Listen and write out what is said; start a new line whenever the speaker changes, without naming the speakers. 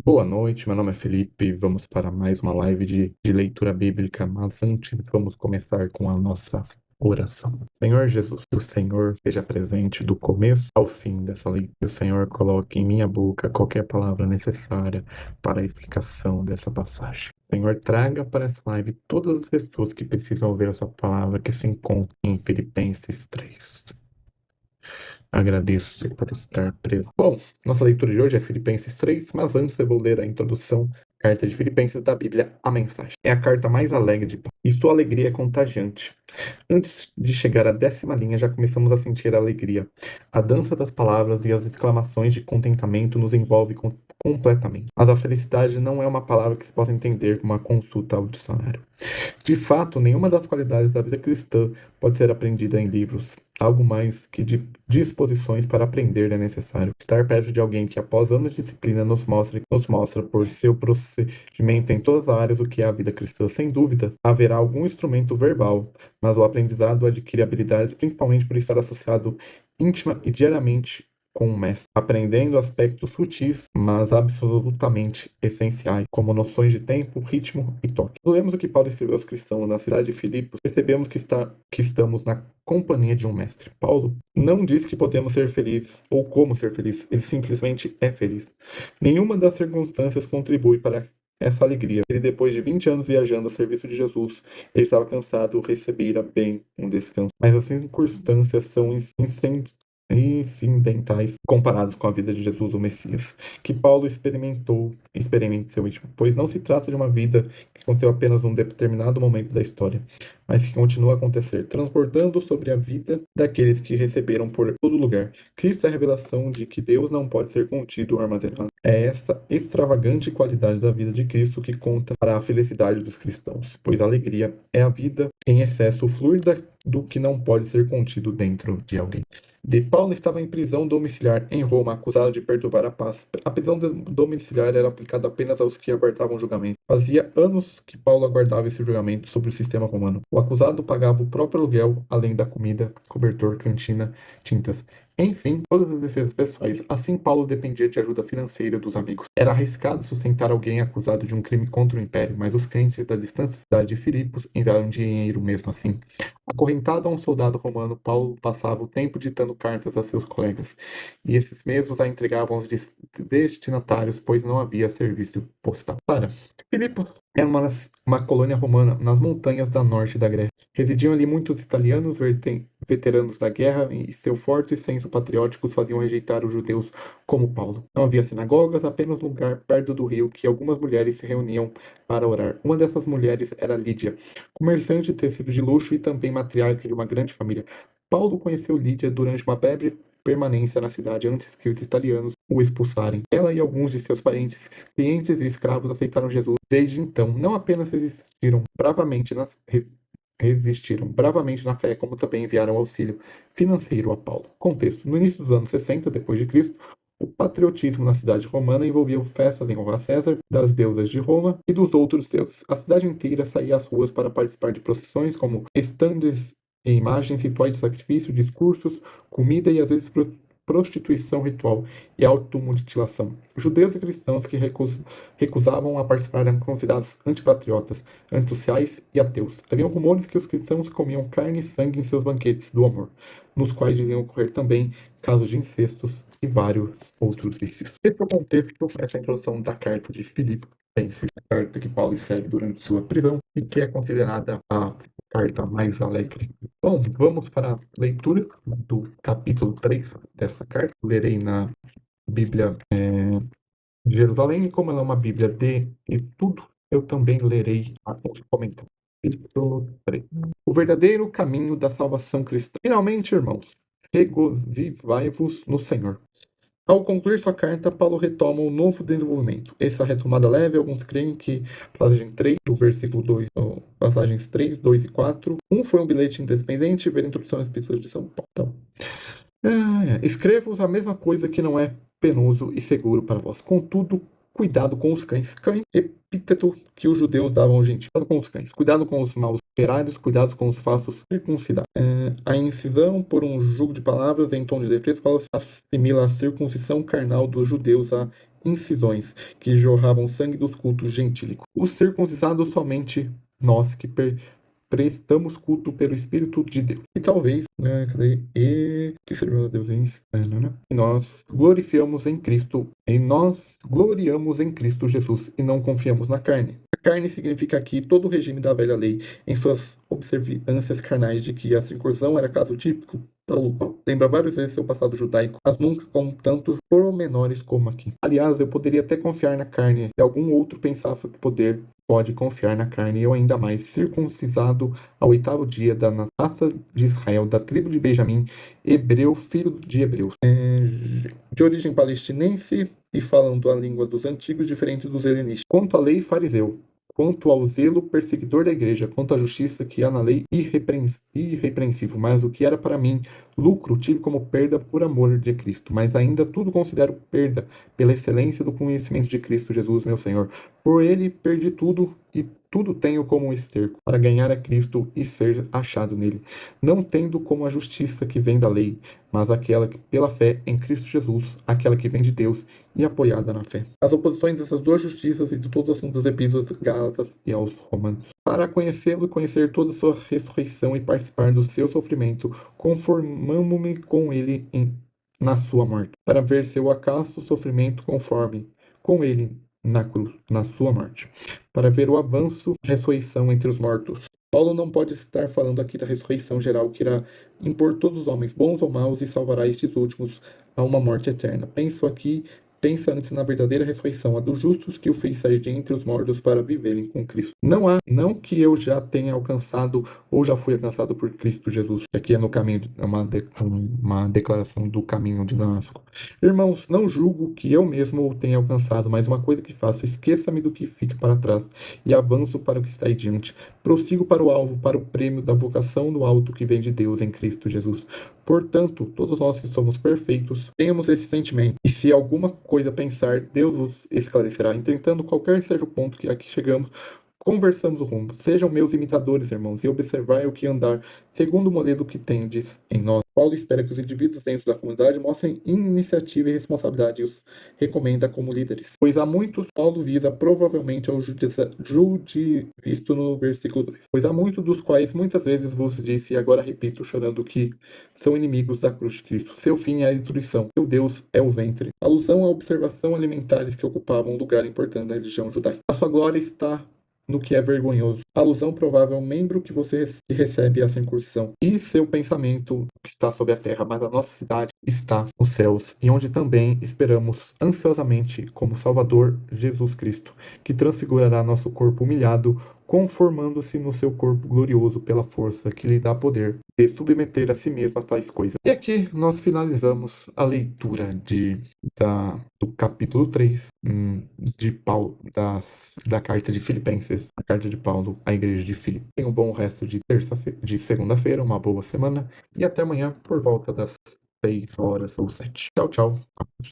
Boa noite, meu nome é Felipe. Vamos para mais uma live de leitura bíblica, mas antes vamos começar com a nossa oração. Senhor Jesus, que o Senhor esteja presente do começo ao fim dessa leitura. Que o Senhor coloque em minha boca qualquer palavra necessária para a explicação dessa passagem. Senhor, traga para essa live todas as pessoas que precisam ouvir essa palavra que se encontra em Filipenses 3. Agradeço por estar preso. Bom, nossa leitura de hoje é Filipenses 3, mas antes eu vou ler a introdução, carta de Filipenses da Bíblia, a mensagem. É a carta mais alegre de Paulo, e sua alegria é contagiante. Antes de chegar à 10ª linha, já começamos a sentir a alegria. A dança das palavras e as exclamações de contentamento nos envolve completamente. Mas a felicidade não é uma palavra que se possa entender como uma consulta ao dicionário. De fato, nenhuma das qualidades da vida cristã pode ser aprendida em livros. Algo mais que de disposições para aprender é necessário. Estar perto de alguém que, após anos de disciplina, nos mostra por seu procedimento em todas as áreas o que é a vida cristã. Sem dúvida, haverá algum instrumento verbal, mas o aprendizado adquire habilidades principalmente por estar associado íntima e diariamente com o mestre, aprendendo aspectos sutis, mas absolutamente essenciais, como noções de tempo, ritmo e toque. Quando lemos o que Paulo escreveu aos cristãos na cidade de Filipos, percebemos que estamos na companhia de um mestre. Paulo não diz que podemos ser felizes ou como ser felizes, ele simplesmente é feliz. Nenhuma das circunstâncias contribui para essa alegria. Ele, depois de 20 anos viajando a serviço de Jesus, ele estava cansado, recebera bem um descanso. Mas as circunstâncias são incidentais comparados com a vida de Jesus, o Messias, que Paulo experimente seu íntimo, pois não se trata de uma vida que aconteceu apenas num determinado momento da história, mas que continua a acontecer, transbordando sobre a vida daqueles que receberam por todo lugar. Cristo é a revelação de que Deus não pode ser contido ou armazenado. É essa extravagante qualidade da vida de Cristo que conta para a felicidade dos cristãos, pois a alegria é a vida em excesso, o fluir do que não pode ser contido dentro de alguém. De Paulo estava em prisão domiciliar em Roma, acusado de perturbar a paz. A prisão domiciliar era aplicada apenas aos que aguardavam julgamento. Fazia anos que Paulo aguardava esse julgamento sob o sistema romano. O acusado pagava o próprio aluguel, além da comida, cobertor, cantina, tintas. Enfim, todas as despesas pessoais. Assim, Paulo dependia de ajuda financeira dos amigos. Era arriscado sustentar alguém acusado de um crime contra o império, mas os crentes da distante cidade de Filipos enviaram dinheiro mesmo assim. Acorrentado a um soldado romano, Paulo passava o tempo ditando cartas a seus colegas, e esses mesmos a entregavam aos destinatários, pois não havia serviço postal. Para Filipos era uma colônia romana nas montanhas da norte da Grécia. Residiam ali muitos italianos veteranos da guerra e seu forte senso patriótico os faziam rejeitar os judeus como Paulo. Não havia sinagogas, apenas um lugar perto do rio que algumas mulheres se reuniam para orar. Uma dessas mulheres era Lídia, comerciante de tecido de luxo e também matriarca de uma grande família. Paulo conheceu Lídia durante uma breve permanência na cidade antes que os italianos o expulsarem. Ela e alguns de seus parentes, clientes e escravos aceitaram Jesus. Desde então, não apenas resistiram bravamente na fé, como também enviaram auxílio financeiro a Paulo. Contexto: no início dos anos 60 depois de Cristo, o patriotismo na cidade romana envolvia festas em honra a César, das deusas de Roma e dos outros deuses. A cidade inteira saía às ruas para participar de procissões como estandes e imagens, rituais de sacrifício, discursos, comida e às vezes prostituição ritual e automutilação. Judeus e cristãos que recusavam a participar eram considerados antipatriotas, antissociais e ateus. Haviam rumores que os cristãos comiam carne e sangue em seus banquetes do amor, nos quais diziam ocorrer também casos de incestos e vários outros vícios. Esse é o contexto, essa introdução da carta de Filipe, a carta que Paulo escreve durante sua prisão e que é considerada a carta mais alegre. Bom, vamos para a leitura do capítulo 3 dessa carta. Lerei na Bíblia de Jerusalém, e como ela é uma Bíblia de estudo, eu também lerei os comentários. Capítulo 3. O verdadeiro caminho da salvação cristã. Finalmente, irmãos, regozijai-vos no Senhor. Ao concluir sua carta, Paulo retoma um novo desenvolvimento. Essa retomada leve, alguns creem que passagem 3 do versículo 2, passagens 3, 2 e 4. Foi um bilhete independente, ver a introdução às epístolas de São Paulo. Então, escrevo-vos a mesma coisa que não é penoso e seguro para vós. Contudo, cuidado com os cães. Cães, epíteto que os judeus davam aos gentios. Cuidado com os cães. Cuidado com os maus operários. Cuidado com os falsos circuncidados. A incisão, por um jogo de palavras em tom de desprezo, assimila a circuncisão carnal dos judeus à incisões que jorravam sangue dos cultos gentílicos. Os circuncisados somente nós que prestamos culto pelo Espírito de Deus. E talvez, né, cadê? E que serve a Deus e nós glorifiamos em Cristo, e nós gloriamos em Cristo Jesus e não confiamos na carne. A carne significa aqui todo o regime da velha lei, em suas observâncias carnais de que a circuncisão era caso típico. Paulo lembra várias vezes seu passado judaico, mas nunca com tantos pormenores como aqui. Aliás, eu poderia até confiar na carne, e algum outro pensava que poder pode confiar na carne, eu ainda mais, circuncisado ao 8º dia da raça de Israel, da tribo de Benjamim, hebreu, filho de hebreus, de origem palestinense e falando a língua dos antigos, diferente dos helenistas. Quanto à lei, fariseu. Quanto ao zelo perseguidor da igreja, quanto à justiça que há na lei, irrepreensível, mas o que era para mim lucro, tive como perda por amor de Cristo, mas ainda tudo considero perda pela excelência do conhecimento de Cristo Jesus, meu Senhor. Por ele perdi tudo e tudo tenho como esterco, para ganhar a Cristo e ser achado nele, não tendo como a justiça que vem da lei, mas aquela que pela fé em Cristo Jesus, aquela que vem de Deus e apoiada na fé. As oposições dessas duas justiças e de todo o assunto das epístolas Gálatas e aos Romanos. Para conhecê-lo e conhecer toda a sua ressurreição e participar do seu sofrimento, conformamo-me com ele na sua morte, para ver seu acaso sofrimento conforme com ele na cruz, na sua morte, para ver o avanço, ressurreição entre os mortos. Paulo não pode estar falando aqui da ressurreição geral que irá impor todos os homens, bons ou maus, e salvará estes últimos a uma morte eterna. Pensa antes na verdadeira ressurreição, a dos justos que o fez sair de entre os mortos para viverem com Cristo. Não que eu já tenha alcançado ou já fui alcançado por Cristo Jesus. Aqui é no caminho, uma declaração do caminho de Damasco. Irmãos, não julgo que eu mesmo o tenha alcançado, mas uma coisa que faço, esqueça-me do que fica para trás e avanço para o que está adiante. Prossigo para o alvo, para o prêmio da vocação do alto que vem de Deus em Cristo Jesus. Portanto, todos nós que somos perfeitos, tenhamos esse sentimento. E se alguma coisa pensar, Deus vos esclarecerá. Entretanto, qualquer seja o ponto que aqui chegamos, conversamos o rumo. Sejam meus imitadores, irmãos, e observai o que andar, segundo o modelo que tendes em nós. Paulo espera que os indivíduos dentro da comunidade mostrem iniciativa e responsabilidade e os recomenda como líderes. Pois há muitos, Paulo visa provavelmente ao visto no versículo 2. Pois há muitos dos quais muitas vezes vos disse, e agora repito, chorando, que são inimigos da cruz de Cristo. Seu fim é a destruição. Seu Deus é o ventre. Alusão à observação alimentares que ocupavam um lugar importante na religião judaica. A sua glória está no que é vergonhoso. Alusão provável ao membro que você recebe a circuncisão. E seu pensamento que está sobre a terra, mas a nossa cidade está nos céus, e onde também esperamos ansiosamente como Salvador Jesus Cristo, que transfigurará nosso corpo humilhado, conformando-se no seu corpo glorioso pela força que lhe dá poder de submeter a si mesmo a tais coisas. E aqui nós finalizamos a leitura do capítulo 3 de Paulo, da carta de Filipenses, a carta de Paulo à igreja de Filipe. Tenha um bom resto de segunda-feira, uma boa semana, e até amanhã por volta das 6 horas ou 7. Tchau, tchau.